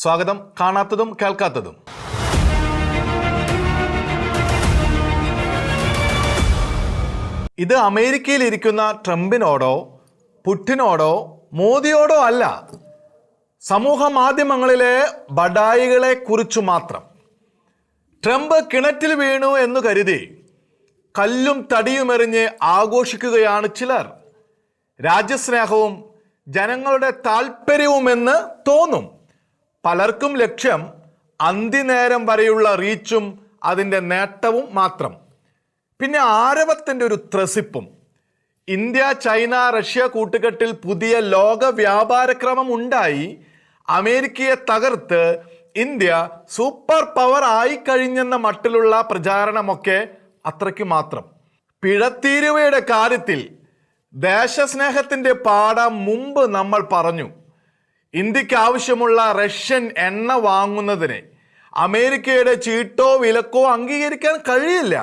സ്വാഗതം. കാണാത്തതും കേൾക്കാത്തതും. ഇത് അമേരിക്കയിൽ ഇരിക്കുന്ന ട്രംപിനോടോ പുടിനോടോ മോദിയോടോ അല്ല, സമൂഹ മാധ്യമങ്ങളിലെ ബഡായികളെ കുറിച്ചു മാത്രം. ട്രംപ് കിണറ്റിൽ വീണു എന്ന് കരുതി കല്ലും തടിയുമെറിഞ്ഞ് ആഘോഷിക്കുകയാണ് ചിലർ. രാജ്യസ്നേഹവും ജനങ്ങളുടെ താല്പര്യവുമെന്ന് തോന്നും. പലർക്കും ലക്ഷ്യം അന്തിനേരം വരെയുള്ള റീച്ചും അതിൻ്റെ നേട്ടവും മാത്രം. പിന്നെ ആരവത്തിൻ്റെ ഒരു ത്രസിപ്പും. ഇന്ത്യ ചൈന റഷ്യ കൂട്ടുകെട്ടിൽ പുതിയ ലോക വ്യാപാരക്രമം ഉണ്ടായി. അമേരിക്കയെ തകർത്ത് ഇന്ത്യ സൂപ്പർ പവർ ആയി കഴിഞ്ഞെന്ന മട്ടിലുള്ള പ്രചാരണമൊക്കെ അത്രയ്ക്ക് മാത്രം. പിഴത്തീരുവയുടെ കാര്യത്തിൽ ദേശസ്നേഹത്തിൻ്റെ പാഠം മുമ്പ് നമ്മൾ പറഞ്ഞു. ഇന്ത്യക്ക് ആവശ്യമുള്ള റഷ്യൻ എണ്ണ വാങ്ങുന്നതിന് അമേരിക്കയുടെ ചീട്ടോ വിലക്കോ അംഗീകരിക്കാൻ കഴിയില്ല.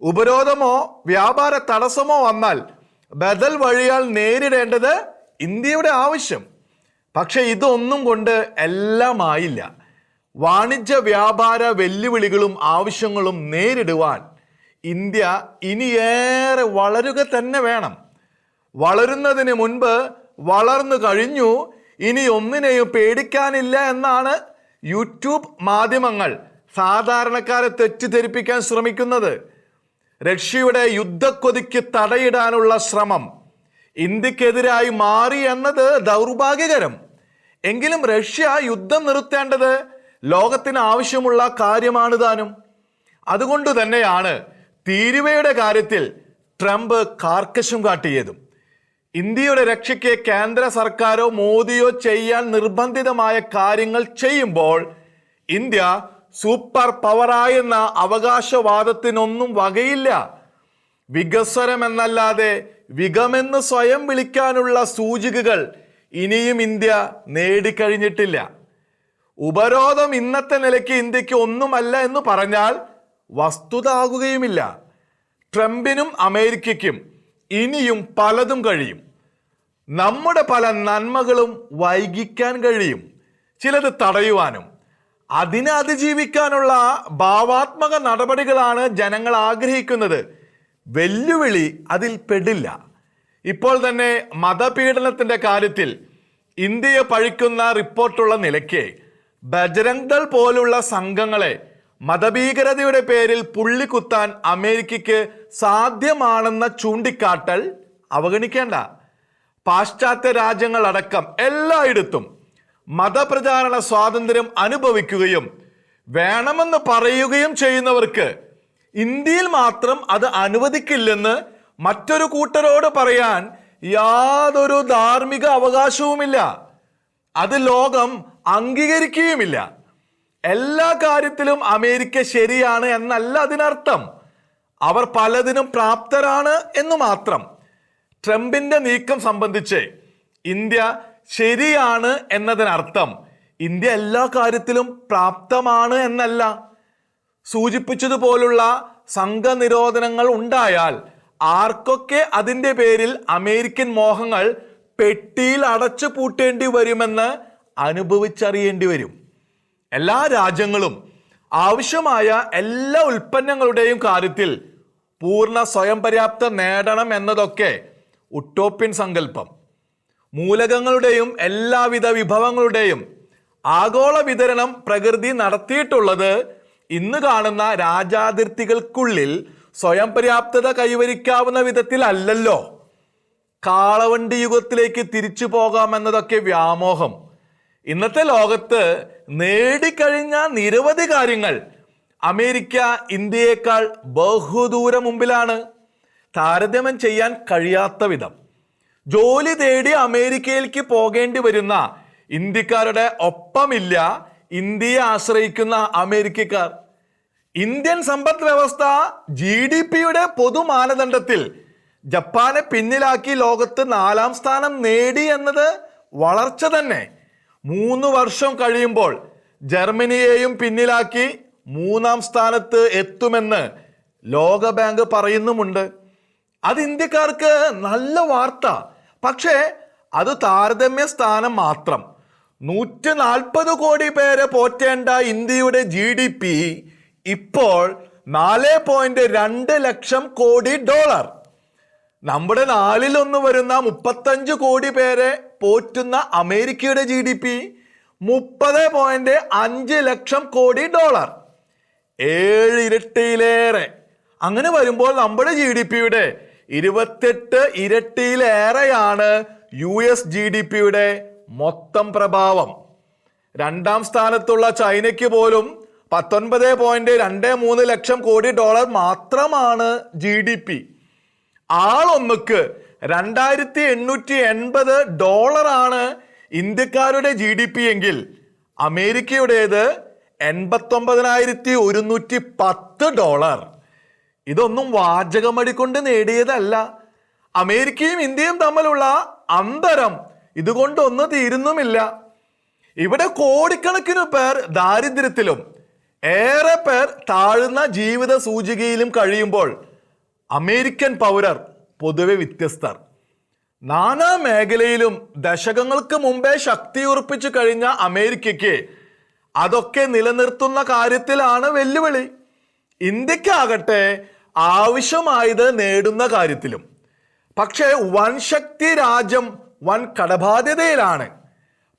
ഉപരോധമോ വ്യാപാര തടസ്സമോ വന്നാൽ ബദൽ വഴിയാൽ നേരിടേണ്ടത് ഇന്ത്യയുടെ ആവശ്യം. പക്ഷെ ഇതൊന്നും കൊണ്ട് എല്ലാം ആയില്ല. വാണിജ്യ വ്യാപാര വെല്ലുവിളികളും ആവശ്യങ്ങളും നേരിടുവാൻ ഇന്ത്യ ഇനിയേറെ വളരുക തന്നെ വേണം. വളരുന്നതിന് മുൻപ് വളർന്നു കഴിഞ്ഞു, ഇനി ഒന്നിനെയും പേടിക്കാനില്ല എന്നാണ് യൂട്യൂബ് മാധ്യമങ്ങൾ സാധാരണക്കാരെ തെറ്റിദ്ധരിപ്പിക്കാൻ ശ്രമിക്കുന്നത്. റഷ്യയുടെ യുദ്ധക്കൊതിക്ക് തടയിടാനുള്ള ശ്രമം ഇന്ത്യക്കെതിരായി മാറി എന്നത് ദൗർഭാഗ്യകരം. എങ്കിലും റഷ്യ യുദ്ധം നിർത്തേണ്ടത് ലോകത്തിന് ആവശ്യമുള്ള കാര്യമാണ് താനും. അതുകൊണ്ട് തന്നെയാണ് തീരുവയുടെ കാര്യത്തിൽ ട്രംപ് കാർക്കശം കാട്ടിയതും. ഇന്ത്യയുടെ രക്ഷയ്ക്ക് കേന്ദ്ര സർക്കാരോ മോദിയോ ചെയ്യാൻ നിർബന്ധിതമായ കാര്യങ്ങൾ ചെയ്യുമ്പോൾ ഇന്ത്യ സൂപ്പർ പവറായെന്ന അവകാശവാദത്തിനൊന്നും വകയില്ല. വികസ്വരം എന്നല്ലാതെ വികമെന്ന് സ്വയം വിളിക്കാനുള്ള സൂചികകൾ ഇനിയും ഇന്ത്യ നേടിക്കഴിഞ്ഞിട്ടില്ല. ഉപരോധം ഇന്നത്തെ നിലയ്ക്ക് ഇന്ത്യക്ക് ഒന്നുമല്ല എന്ന് പറഞ്ഞാൽ വസ്തുത ആകുകയുമില്ല. ട്രംപിനും അമേരിക്കയ്ക്കും ഇനിയും പലതും കഴിയും. നമ്മുടെ പല നന്മകളും വൈകിക്കാൻ കഴിയും. ചിലത് തടയുവാനും അതിനെ അതിജീവിക്കാനുള്ള ഭാവാത്മക നടപടികളാണ് ജനങ്ങൾ ആഗ്രഹിക്കുന്നത്. വെല്ലുവിളി അതിൽ പെടില്ല. ഇപ്പോൾ തന്നെ മതപീഡനത്തിൻ്റെ കാര്യത്തിൽ ഇന്ത്യയെ പഴിക്കുന്ന റിപ്പോർട്ടുള്ള നിലയ്ക്ക് ബജ്രംഗ് ദൾ പോലുള്ള സംഘങ്ങളെ മതഭീകരതയുടെ പേരിൽ പുള്ളിക്കുത്താൻ അമേരിക്കയ്ക്ക് സാധ്യമാണെന്ന ചൂണ്ടിക്കാട്ടൽ അവഗണിക്കേണ്ട. പാശ്ചാത്യ രാജ്യങ്ങളടക്കം എല്ലായിടത്തും മതപ്രചാരണ സ്വാതന്ത്ര്യം അനുഭവിക്കുകയും വേണമെന്ന് പറയുകയും ചെയ്യുന്നവർക്ക് ഇന്ത്യയിൽ മാത്രം അത് അനുവദിക്കില്ലെന്ന് മറ്റൊരു കൂട്ടരോട് പറയാൻ യാതൊരു ധാർമ്മിക അവകാശവുമില്ല. അത് ലോകം അംഗീകരിക്കുകയുമില്ല. എല്ലാ കാര്യത്തിലും അമേരിക്ക ശരിയാണ് എന്നല്ല അതിനർത്ഥം. അവർ പലതിനും പ്രാപ്തരാണ് എന്ന് മാത്രം. ട്രംപിന്റെ നീക്കം സംബന്ധിച്ച് ഇന്ത്യ ശരിയാണ് എന്നതിനർത്ഥം ഇന്ത്യ എല്ലാ കാര്യത്തിലും പ്രാപ്തമാണ് എന്നല്ല. സൂചിപ്പിച്ചതുപോലുള്ള സംഘനിരോധനങ്ങൾ ഉണ്ടായാൽ ആർക്കൊക്കെ അതിൻ്റെ പേരിൽ അമേരിക്കൻ മോഹങ്ങൾ പെട്ടിയിൽ അടച്ചു പൂട്ടേണ്ടി വരുമെന്ന് അനുഭവിച്ചറിയേണ്ടി വരും. എല്ലാ രാജ്യങ്ങളും ആവശ്യമായ എല്ലാ ഉൽപ്പന്നങ്ങളുടെയും കാര്യത്തിൽ പൂർണ്ണ സ്വയം പര്യാപ്ത നേടണം എന്നതൊക്കെ ഉട്ടോപ്യൻ സങ്കല്പം. മൂലകങ്ങളുടെയും എല്ലാവിധ വിഭവങ്ങളുടെയും ആഗോള വിതരണം പ്രകൃതി നടത്തിയിട്ടുള്ളത് ഇന്ന് കാണുന്ന രാജ്യാതിർത്തികൾക്കുള്ളിൽ സ്വയം പര്യാപ്തത കൈവരിക്കാവുന്ന വിധത്തിലല്ലല്ലോ. കാളവണ്ടി യുഗത്തിലേക്ക് തിരിച്ചു പോകാമെന്നതൊക്കെ വ്യാമോഹം. ഇന്നത്തെ ലോകത്ത് നേടിക്കഴിഞ്ഞ നിരവധി കാര്യങ്ങൾ അമേരിക്ക ഇന്ത്യയേക്കാൾ ബഹുദൂരം മുമ്പിലാണ്. താരതമ്യം ചെയ്യാൻ കഴിയാത്ത വിധം. ജോലി തേടി അമേരിക്കയിലേക്ക് പോകേണ്ടി വരുന്ന ഇന്ത്യക്കാരുടെ ഒപ്പമില്ല ഇന്ത്യയെ ആശ്രയിക്കുന്ന അമേരിക്കക്കാർ. ഇന്ത്യൻ സമ്പദ് വ്യവസ്ഥ GDPയുടെ പൊതു മാനദണ്ഡത്തിൽ ജപ്പാനെ പിന്നിലാക്കി ലോകത്ത് 4ാം സ്ഥാനം നേടി എന്നത് വളർച്ച തന്നെ. 3 വർഷം കഴിയുമ്പോൾ ജർമ്മനിയെയും പിന്നിലാക്കി 3ാം സ്ഥാനത്ത് എത്തുമെന്ന് ലോക ബാങ്ക് പറയുന്നുമുണ്ട്. അത് ഇന്ത്യക്കാർക്ക് നല്ല വാർത്ത. പക്ഷേ അത് താരതമ്യ സ്ഥാനം മാത്രം. 140 കോടി പേരെ പോറ്റേണ്ട ഇന്ത്യയുടെ GDP ഇപ്പോൾ 4.2 ലക്ഷം കോടി ഡോളർ. നമ്മുടെ 1/4 വരുന്ന 35 കോടി പേരെ പോറ്റുന്ന അമേരിക്കയുടെ GDP 30.5 ലക്ഷം കോടി ഡോളർ, 7 ഇരട്ടിയിലേറെ. അങ്ങനെ വരുമ്പോൾ നമ്മുടെ GDPയുടെ 28 ഇരട്ടിയിലേറെയാണ് US GDPയുടെ മൊത്തം പ്രഭാവം. 2ാം സ്ഥാനത്തുള്ള ചൈനയ്ക്ക് പോലും 19.23 ലക്ഷം കോടി ഡോളർ മാത്രമാണ് GDP. ആളൊന്നുക്ക് 2880 ഡോളറാണ് ഇന്ത്യക്കാരുടെ GDP എങ്കിൽ അമേരിക്കയുടേത് 89,110 ഡോളർ. ഇതൊന്നും വാചകമടിക്കൊണ്ട് നേടിയതല്ല. അമേരിക്കയും ഇന്ത്യയും തമ്മിലുള്ള അന്തരം ഇതുകൊണ്ടൊന്നും തീരുന്നുമില്ല. ഇവിടെ കോടിക്കണക്കിന് പേർ ദാരിദ്ര്യത്തിലും ഏറെ പേർ താഴ്ന്ന ജീവിത സൂചികയിലും കഴിയുമ്പോൾ അമേരിക്കൻ പൗരർ പൊതുവെ വ്യത്യസ്തർ. നാനാ മേഖലയിലും ദശകങ്ങൾക്ക് മുമ്പേ ശക്തിയുറപ്പിച്ചു കഴിഞ്ഞ അമേരിക്കയ്ക്ക് അതൊക്കെ നിലനിർത്തുന്ന കാര്യത്തിലാണ് വെല്ലുവിളി. ഇന്ത്യക്കാകട്ടെ ആവശ്യമായത് നേടുന്ന കാര്യത്തിലും. പക്ഷേ വൻ ശക്തി രാജ്യം വൻ കടബാധ്യതയിലാണ്,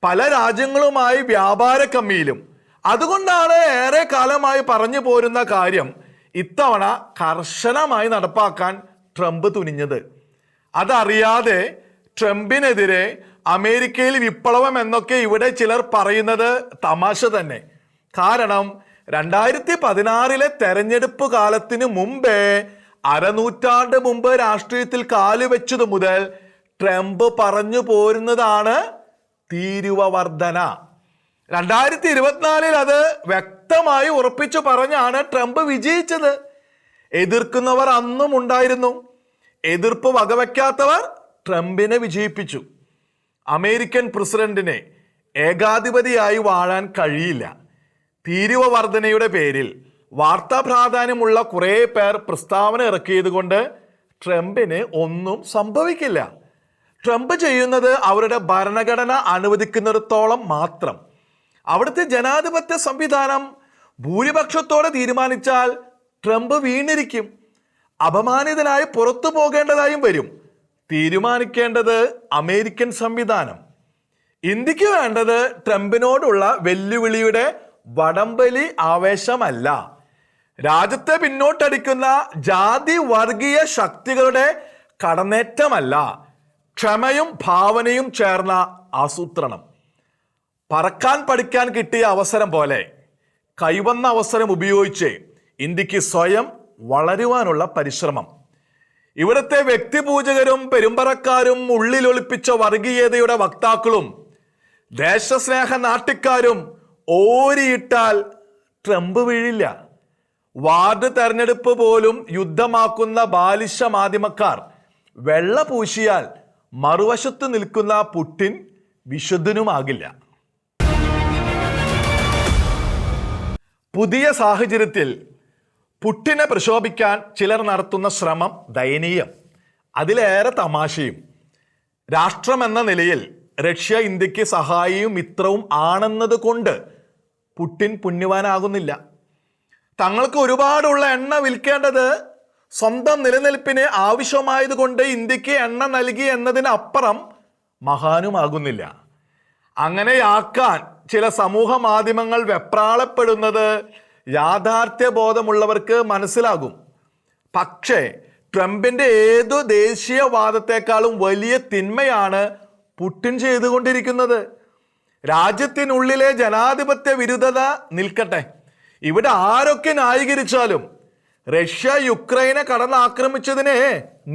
പല രാജ്യങ്ങളുമായി വ്യാപാര കമ്മിയിലും. അതുകൊണ്ടാണ് ഏറെ കാലമായി പറഞ്ഞു പോരുന്ന കാര്യം ഇത്തവണ കർശനമായി നടപ്പാക്കാൻ ട്രംപ് തുനിഞ്ഞത്. അതറിയാതെ ട്രംപിനെതിരെ അമേരിക്കയിൽ വിപ്ലവം എന്നൊക്കെ ഇവിടെ ചിലർ പറയുന്നത് തമാശ തന്നെ. കാരണം 2016 തെരഞ്ഞെടുപ്പ് കാലത്തിന് മുമ്പേ, അരനൂറ്റാണ്ട് മുമ്പ് രാഷ്ട്രീയത്തിൽ കാലുവെച്ചത് മുതൽ ട്രംപ് പറഞ്ഞു പോരുന്നതാണ് തീരുവ വർധന. 2024 അത് വ്യക്തമായി ഉറപ്പിച്ചു പറഞ്ഞാണ് ട്രംപ് വിജയിച്ചത്. എതിർക്കുന്നവർ അന്നും ഉണ്ടായിരുന്നു. എതിർപ്പ് വകവയ്ക്കാത്തവർ ട്രംപിനെ വിജയിപ്പിച്ചു. അമേരിക്കൻ പ്രസിഡന്റിനെ ഏകാധിപതിയായി വാഴാൻ കഴിയില്ല. തീരുവ വർധനയുടെ പേരിൽ വാർത്താ പ്രാധാന്യമുള്ള കുറേ പേർ പ്രസ്താവന ഇറക്കിയത് കൊണ്ട് ട്രംപിന് ഒന്നും സംഭവിക്കില്ല. ട്രംപ് ചെയ്യുന്നത് അവരുടെ ഭരണഘടന അനുവദിക്കുന്നിടത്തോളം മാത്രം. അവിടുത്തെ ജനാധിപത്യ സംവിധാനം ഭൂരിപക്ഷത്തോടെ തീരുമാനിച്ചാൽ ട്രംപ് വീണിരിക്കും. അപമാനിതനായി പുറത്തു പോകേണ്ടതായും വരും. തീരുമാനിക്കേണ്ടത് അമേരിക്കൻ സംവിധാനം. ഇന്ത്യക്ക് വേണ്ടത് ട്രംപിനോടുള്ള വെല്ലുവിളിയുടെ വടംവലി ആവേശമല്ല, രാജ്യത്തെ പിന്നോട്ടടിക്കുന്ന ജാതി വർഗീയ ശക്തികളുടെ കടന്നേറ്റമല്ല, ക്ഷമയും ഭാവനയും ചേർന്ന ആസൂത്രണം. പറക്കാൻ പഠിക്കാൻ കിട്ടിയ അവസരം പോലെ കൈവന്ന അവസരം ഉപയോഗിച്ച് ഇന്ത്യക്ക് സ്വയം വളരുവാനുള്ള പരിശ്രമം. ഇവിടുത്തെ വ്യക്തിപൂജകരും പെരുമ്പറക്കാരും ഉള്ളിലൊളിപ്പിച്ച വർഗീയതയുടെ വക്താക്കളും ദേശസ്നേഹ നാട്ടിക്കാരും ഓരിയിട്ടാൽ ട്രംപ് വീഴില്ല. വാർഡ് തെരഞ്ഞെടുപ്പ് പോലും യുദ്ധമാക്കുന്ന ബാലിശ മാധ്യമക്കാർ വെള്ള പൂശിയാൽ മറുവശത്ത് നിൽക്കുന്ന പുടിൻ വിശുദ്ധനുമാകില്ല. പുതിയ സാഹചര്യത്തിൽ പുടിനെ പ്രശോഭിക്കാൻ ചിലർ നടത്തുന്ന ശ്രമം ദയനീയം, അതിലേറെ തമാശയും. രാഷ്ട്രമെന്ന നിലയിൽ റഷ്യ ഇന്ത്യക്ക് സഹായിയും മിത്രവും ആണെന്നത് കൊണ്ട് പുടിൻ പുണ്യവാനാകുന്നില്ല. തങ്ങൾക്ക് ഒരുപാടുള്ള എണ്ണ വിൽക്കേണ്ടത് സ്വന്തം നിലനിൽപ്പിന് ആവശ്യമായതുകൊണ്ട് ഇന്ത്യക്ക് എണ്ണ നൽകി എന്നതിനപ്പുറം മഹാനുമാകുന്നില്ല. അങ്ങനെയാക്കാൻ ചില സമൂഹ മാധ്യമങ്ങൾ വെപ്രാളപ്പെടുന്നത് യാഥാർത്ഥ്യബോധമുള്ളവർക്ക് മനസ്സിലാകും. പക്ഷേ ട്രംപിന്റെ ഏതു ദേശീയവാദത്തെക്കാളും വലിയ തിന്മയാണ് പുടിൻ ചെയ്തുകൊണ്ടിരിക്കുന്നത്. രാജ്യത്തിനുള്ളിലെ ജനാധിപത്യ വിരുദ്ധത നിൽക്കട്ടെ, ഇവിടെ ആരൊക്കെ ന്യായീകരിച്ചാലും റഷ്യ യുക്രൈനെ കടന്നാക്രമിച്ചതിന്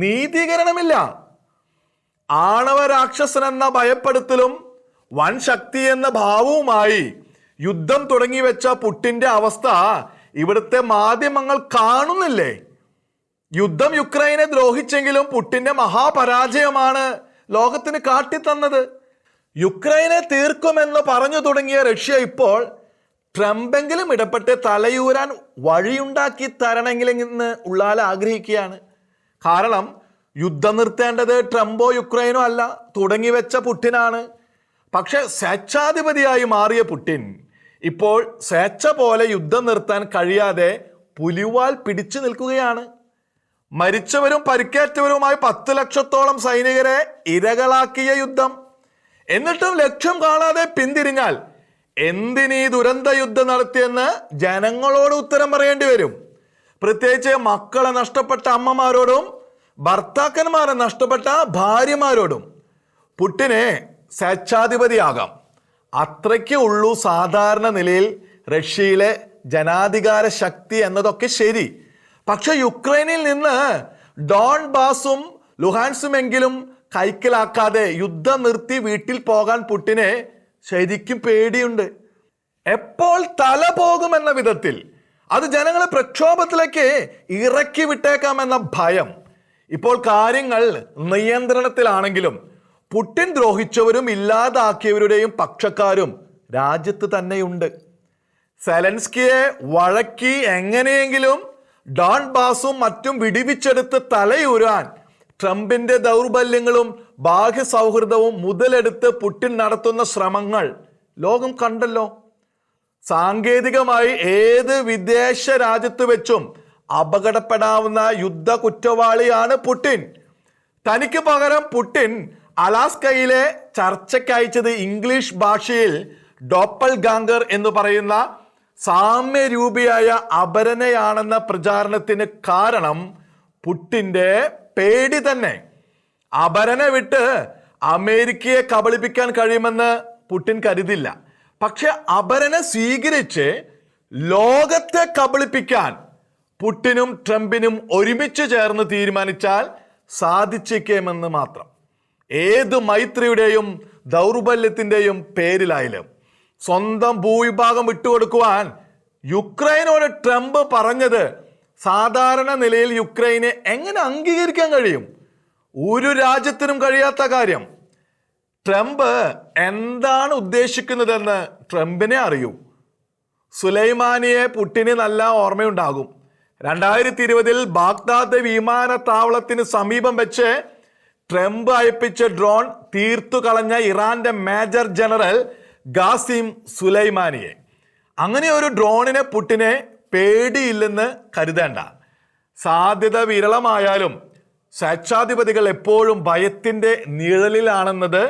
നീതീകരണമില്ല. ആണവ രാക്ഷസനെന്ന ഭയപ്പെടുത്തലും വൻ ശക്തി എന്ന ഭാവവുമായി യുദ്ധം തുടങ്ങി വെച്ച പുടിന്റെ അവസ്ഥ ഇവിടുത്തെ മാധ്യമങ്ങൾ കാണുന്നില്ലേ? യുദ്ധം യുക്രൈനെ ദ്രോഹിച്ചെങ്കിലും പുടിന്റെ മഹാപരാജയമാണ് ലോകത്തിന് കാട്ടിത്തന്നത്. യുക്രൈനെ തീർക്കുമെന്ന് പറഞ്ഞു തുടങ്ങിയ റഷ്യ ഇപ്പോൾ ട്രംപെങ്കിലും ഇടപെട്ട് തലയൂരാൻ വഴിയുണ്ടാക്കി തരണമെങ്കിലെന്ന് ഉള്ളാൽ ആഗ്രഹിക്കുകയാണ്. കാരണം യുദ്ധം നിർത്തേണ്ടത് ട്രംപോ യുക്രൈനോ അല്ല, തുടങ്ങി വെച്ച പുടിനാണ്. പക്ഷെ സ്വേച്ഛാധിപതിയായി മാറിയ പുടിൻ ഇപ്പോൾ സ്വേച്ഛ പോലെ യുദ്ധം നിർത്താൻ കഴിയാതെ പുലിവാൽ പിടിച്ചു നിൽക്കുകയാണ്. മരിച്ചവരും പരിക്കേറ്റവരുമായി 10 ലക്ഷത്തോളം സൈനികരെ ഇരകളാക്കിയ യുദ്ധം. എന്നിട്ടും ലക്ഷ്യം കാണാതെ പിന്തിരിഞ്ഞാൽ എന്തിനീ ദുരന്ത യുദ്ധം നടത്തിയെന്ന് ജനങ്ങളോട് ഉത്തരം പറയേണ്ടി വരും. പ്രത്യേകിച്ച് മക്കളെ നഷ്ടപ്പെട്ട അമ്മമാരോടും ഭർത്താക്കന്മാരെ നഷ്ടപ്പെട്ട ഭാര്യമാരോടും. പുടിനെ സ്വേച്ഛാധിപതിയാകാം, അത്രയ്ക്കേ ഉള്ളൂ സാധാരണ നിലയിൽ റഷ്യയിലെ ജനാധികാര ശക്തി എന്നതൊക്കെ ശരി. പക്ഷെ യുക്രൈനിൽ നിന്ന് ഡോൺബാസും ലുഹാൻസുമെങ്കിലും കൈക്കലാക്കാതെ യുദ്ധം നിർത്തി വീട്ടിൽ പോകാൻ പുടിനെ ശരിക്കും പേടിയുണ്ട്. എപ്പോൾ തല പോകുമെന്ന വിധത്തിൽ അത് ജനങ്ങളെ പ്രക്ഷോഭത്തിലേക്ക് ഇറക്കി വിട്ടേക്കാമെന്ന ഭയം. ഇപ്പോൾ കാര്യങ്ങൾ നിയന്ത്രണത്തിലാണെങ്കിലും പുടിൻ ദ്രോഹിച്ചവരും ഇല്ലാതാക്കിയവരുടെയും പക്ഷക്കാരും രാജ്യത്ത് തന്നെയുണ്ട്. സെലൻസ്കിയെ വഴക്കി എങ്ങനെയെങ്കിലും ഡോൺബാസും മറ്റും വിടിവിച്ചെടുത്ത് തലയൂരാൻ ട്രംപിന്റെ ദൗർബല്യങ്ങളും ബാഹ്യ സൗഹൃദവും മുതലെടുത്ത് പുടിൻ നടത്തുന്ന ശ്രമങ്ങൾ ലോകം കണ്ടല്ലോ. സാങ്കേതികമായി ഏത് വിദേശ രാജ്യത്ത് വെച്ചും അപകടപ്പെടാവുന്ന യുദ്ധ കുറ്റവാളിയാണ് പുടിൻ. തനിക്ക് പകരം പുടിൻ അലാസ്കയിലെ ചർച്ചയ്ക്കയച്ചത് ഇംഗ്ലീഷ് ഭാഷയിൽ ഡോപ്പൽ ഗാംഗർ എന്ന് പറയുന്ന സാമ്യരൂപിയായ അപരനെയാണെന്ന പ്രചാരണത്തിന് കാരണം പുടിന്റെ പേടി തന്നെ. അപരനെ വിട്ട് അമേരിക്കയെ കബളിപ്പിക്കാൻ കഴിയുമെന്ന് പുടിൻ കരുതില്ല. പക്ഷെ അപരനെ സ്വീകരിച്ച് ലോകത്തെ കബളിപ്പിക്കാൻ പുടിനും ട്രംപിനും ഒരുമിച്ച് ചേർന്ന് തീരുമാനിച്ചാൽ സാധിച്ചേക്കുമെന്ന് മാത്രം. ഏത് മൈത്രിയുടെയും ദൗർബല്യത്തിന്റെയും പേരിലായാലും സ്വന്തം ഭൂവിഭാഗം വിട്ടുകൊടുക്കുവാൻ യുക്രൈനോട് ട്രംപ് പറഞ്ഞത് സാധാരണ നിലയിൽ യുക്രൈനെ എങ്ങനെ അംഗീകരിക്കാൻ കഴിയും? ഒരു രാജ്യത്തിനും കഴിയാത്ത കാര്യം. ട്രംപ് എന്താണ് ഉദ്ദേശിക്കുന്നതെന്ന് ട്രംപിനെ അറിയൂ. സുലൈമാനിയെ പുടിന് നല്ല ഓർമ്മയുണ്ടാകും. 2020 ബാഗ്ദാദ് വിമാനത്താവളത്തിന് സമീപം വെച്ച് ട്രംപ് അയപ്പിച്ച ഡ്രോൺ തീർത്തു കളഞ്ഞ ഇറാന്റെ മേജർ ജനറൽ ഖാസിം സുലൈമാനിയെ. അങ്ങനെ ഒരു ഡ്രോണിനെ പുടിനെ പേടിയില്ലെന്ന് കരുതേണ്ട. സാധ്യത വിരളമായാലും സ്വേച്ഛാധിപതികൾ എപ്പോഴും ഭയത്തിന്റെ നിഴലിലാണെന്നത്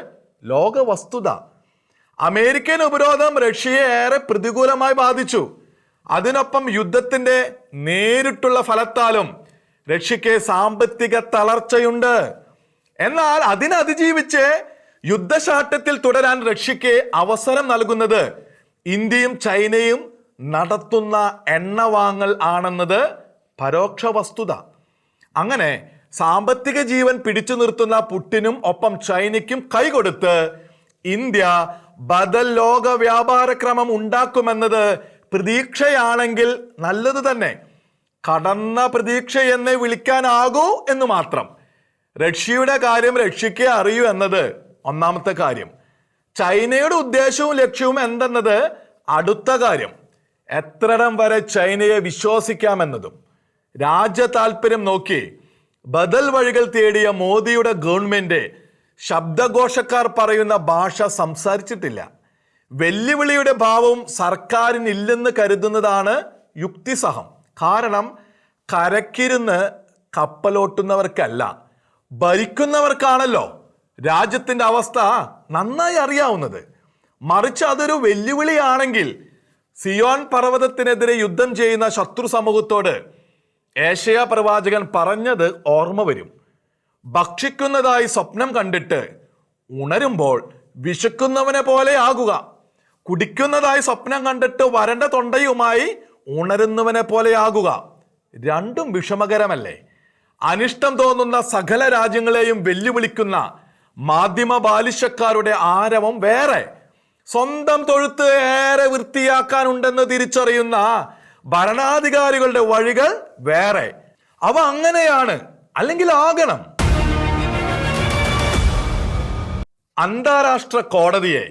ലോക വസ്തുത. അമേരിക്കൻ ഉപരോധം റഷ്യയെ ഏറെ പ്രതികൂലമായി ബാധിച്ചു. അതിനൊപ്പം യുദ്ധത്തിന്റെ നേരിട്ടുള്ള ഫലത്താലും റഷ്യക്ക് സാമ്പത്തിക തളർച്ചയുണ്ട്. എന്നാൽ അതിനതിജീവിച്ച് യുദ്ധശാഠ്യത്തിൽ തുടരാൻ റഷ്യക്ക് അവസരം നൽകുന്നത് ഇന്ത്യയും ചൈനയും നടത്തുന്ന എണ്ണവാങ്ങൽ ആണെന്നത് പരോക്ഷ വസ്തുത. അങ്ങനെ സാമ്പത്തിക ജീവൻ പിടിച്ചു നിർത്തുന്ന പുടിനും ഒപ്പം ചൈനയ്ക്കും കൈകൊടുത്ത് ഇന്ത്യ ബദൽ ലോക വ്യാപാര ക്രമം ഉണ്ടാക്കുമെന്നത് പ്രതീക്ഷയാണെങ്കിൽ നല്ലത് തന്നെ. കടന്ന പ്രതീക്ഷയെന്ന് വിളിക്കാനാകൂ എന്ന് മാത്രം. റഷ്യയുടെ കാര്യം റഷ്യക്ക് അറിയൂ എന്നത് ഒന്നാമത്തെ കാര്യം. ചൈനയുടെ ഉദ്ദേശവും ലക്ഷ്യവും എന്തെന്നത് അടുത്ത കാര്യം. എത്രയിടം വരെ ചൈനയെ വിശ്വസിക്കാമെന്നതും. രാജ്യ താല്പര്യം നോക്കി ബദൽ വഴികൾ തേടിയ മോദിയുടെ ഗവൺമെന്റ് ശബ്ദഘോഷക്കാർ പറയുന്ന ഭാഷ സംസാരിച്ചിട്ടില്ല. വെല്ലുവിളിയുടെ ഭാവവും സർക്കാരിനില്ലെന്ന് കരുതുന്നതാണ് യുക്തിസഹം. കാരണം കരക്കിരുന്ന് കപ്പലോട്ടുന്നവർക്കല്ല, ഭരിക്കുന്നവർക്കാണല്ലോ രാജ്യത്തിന്റെ അവസ്ഥ നന്നായി അറിയാവുന്നത്. മറിച്ച് അതൊരു വെല്ലുവിളിയാണെങ്കിൽ സിയോൻ പർവ്വതത്തിനെതിരെ യുദ്ധം ചെയ്യുന്ന ശത്രു സമൂഹത്തോട് ഏശയ്യാ പ്രവാചകൻ പറഞ്ഞത് ഓർമ്മ വരും. ഭക്ഷിക്കുന്നതായി സ്വപ്നം കണ്ടിട്ട് ഉണരുമ്പോൾ വിശക്കുന്നവനെ പോലെ ആകുക. കുടിക്കുന്നതായി സ്വപ്നം കണ്ടിട്ട് വരണ്ട തൊണ്ടയുമായി ഉണരുന്നവനെ പോലെ ആകുക. രണ്ടും വിഷമകരമല്ലേ? അനിഷ്ടം തോന്നുന്ന സകല രാജ്യങ്ങളെയും വെല്ലുവിളിക്കുന്ന മാധ്യമ ബാലിശക്കാരുടെ ആരവം വേറെ, സ്വന്തം തൊഴുത്ത് ഏറെ വൃത്തിയാക്കാനുണ്ടെന്ന് തിരിച്ചറിയുന്ന ഭരണാധികാരികളുടെ വഴികൾ വേറെ. അവ അങ്ങനെയാണ്, അല്ലെങ്കിൽ ആകണം. അന്താരാഷ്ട്ര കോടതിയെ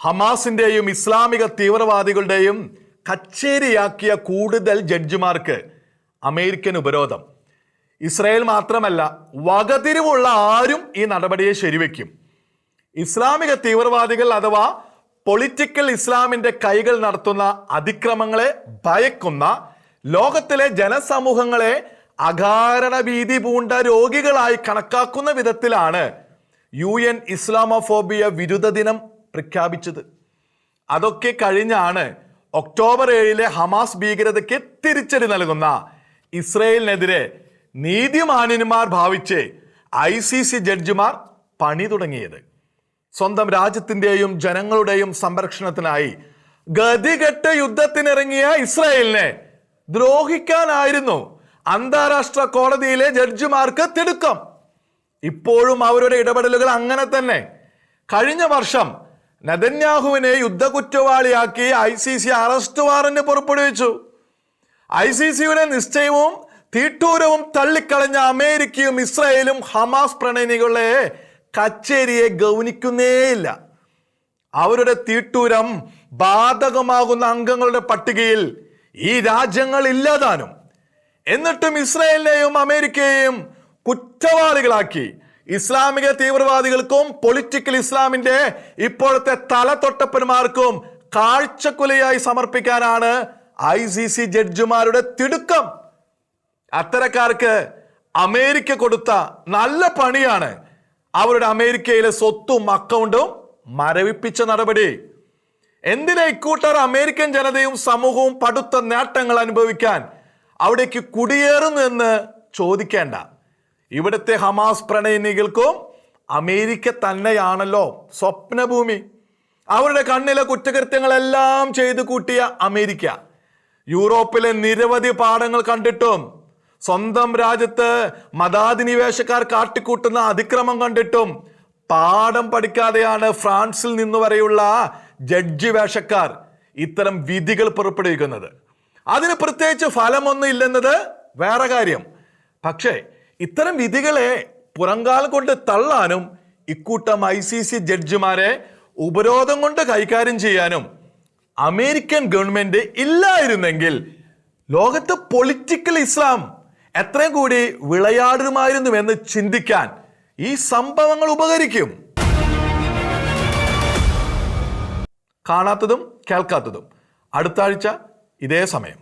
ഹമാസിന്റെയും ഇസ്ലാമിക തീവ്രവാദികളുടെയും കച്ചേരിയാക്കിയ കൂടുതൽ ജഡ്ജിമാർക്ക് അമേരിക്കൻ ഉപരോധം. ഇസ്രായേൽ മാത്രമല്ല, വകതിരിവുള്ള ആരും ഈ നടപടിയെ ശരിവെക്കും. ഇസ്ലാമിക തീവ്രവാദികൾ അഥവാ പൊളിറ്റിക്കൽ ഇസ്ലാമിന്റെ കൈകൾ നടത്തുന്ന അതിക്രമങ്ങളെ ഭയക്കുന്ന ലോകത്തിലെ ജനസമൂഹങ്ങളെ അകാരണ ഭീതി പൂണ്ട രോഗികളായി കണക്കാക്കുന്ന വിധത്തിലാണ് UN ഇസ്ലാമോഫോബിയ വിരുദ്ധ ദിനം പ്രഖ്യാപിച്ചത്. അതൊക്കെ കഴിഞ്ഞാണ് ഒക്ടോബർ 7 ഹമാസ് ഭീകരതയ്ക്ക് തിരിച്ചടി നൽകുന്ന ഇസ്രയേലിനെതിരെ നീതിമാന്യന്മാർ ഭാവിച്ച് ICC ജഡ്ജിമാർ പണി തുടങ്ങിയത്. സ്വന്തം രാജ്യത്തിന്റെയും ജനങ്ങളുടെയും സംരക്ഷണത്തിനായി ഗതികെട്ട യുദ്ധത്തിനിറങ്ങിയ ഇസ്രായേലിനെ ദ്രോഹിക്കാനായിരുന്നു അന്താരാഷ്ട്ര കോടതിയിലെ ജഡ്ജിമാർക്ക് തിടുക്കം. ഇപ്പോഴും അവരുടെ ഇടപെടലുകൾ അങ്ങനെ തന്നെ. കഴിഞ്ഞ വർഷം നെതന്യാഹുവിനെ യുദ്ധകുറ്റവാളിയാക്കി ICC അറസ്റ്റ് വാറന്റ് പുറപ്പെടുവിച്ചു. ICCയുടെ നിശ്ചയവും തീട്ടൂരവും തള്ളിക്കളഞ്ഞ അമേരിക്കയും ഇസ്രായേലും ഹമാസ് പ്രണയിനികളെ കച്ചേരിയെ ഗൗനിക്കുന്നേയില്ല. അവരുടെ തീട്ടൂരം ബാധകമാകുന്ന അംഗങ്ങളുടെ പട്ടികയിൽ ഈ രാജ്യങ്ങൾ ഇല്ലാതാനും. എന്നിട്ടും ഇസ്രായേലിനെയും അമേരിക്കയെയും കുറ്റവാളികളാക്കി ഇസ്ലാമിക തീവ്രവാദികൾക്കും പൊളിറ്റിക്കൽ ഇസ്ലാമിന്റെ ഇപ്പോഴത്തെ തലതൊട്ടപ്പന്മാർക്കും കാഴ്ചക്കുലയായി സമർപ്പിക്കാനാണ് ICC ജഡ്ജിമാരുടെ തിടുക്കം. അത്തരക്കാർക്ക് അമേരിക്ക കൊടുത്ത നല്ല പണിയാണ് അവരുടെ അമേരിക്കയിലെ സ്വത്തും അക്കൗണ്ടും മരവിപ്പിച്ച നടപടി. എന്തിനാ ഇക്കൂട്ടർ അമേരിക്കൻ ജനതയും സമൂഹവും പടുത്ത നേട്ടങ്ങൾ അനുഭവിക്കാൻ അവിടേക്ക് കുടിയേറുന്നു എന്ന് ചോദിക്കേണ്ട. ഇവിടുത്തെ ഹമാസ് പ്രണയിനികൾക്കും അമേരിക്ക തന്നെയാണല്ലോ സ്വപ്നഭൂമി. അവരുടെ കണ്ണിലെ കുറ്റകൃത്യങ്ങളെല്ലാം ചെയ്തു കൂട്ടിയ അമേരിക്ക യൂറോപ്പിലെ നിരവധി പാഠങ്ങൾ കണ്ടിട്ടും സ്വന്തം രാജ്യത്ത് മതാധിനിവേശക്കാർ കാട്ടിക്കൂട്ടുന്ന അതിക്രമം കണ്ടിട്ടും പാഠം പഠിക്കാതെയാണ് ഫ്രാൻസിൽ നിന്ന് വരെയുള്ള ജഡ്ജി വേഷക്കാർ ഇത്തരം വിധികൾ പുറപ്പെടുവിക്കുന്നത്. അതിന് പ്രത്യേകിച്ച് ഫലമൊന്നും ഇല്ലെന്നത് വേറെ കാര്യം. പക്ഷേ ഇത്തരം വിധികളെ പുറങ്കാൽ കൊണ്ട് തള്ളാനും ഇക്കൂട്ടം ICC ജഡ്ജിമാരെ ഉപരോധം കൊണ്ട് കൈകാര്യം ചെയ്യാനും അമേരിക്കൻ ഗവൺമെന്റ് ഇല്ലായിരുന്നെങ്കിൽ ലോകത്ത് പൊളിറ്റിക്കൽ ഇസ്ലാം എത്രയും കൂടി വിളയാടുമായിരുന്നുവെന്ന് ചിന്തിക്കാൻ ഈ സംഭവങ്ങൾ ഉപകരിക്കും. കാണാത്തതും കേൾക്കാത്തതും അടുത്ത ആഴ്ച ഇതേ സമയം.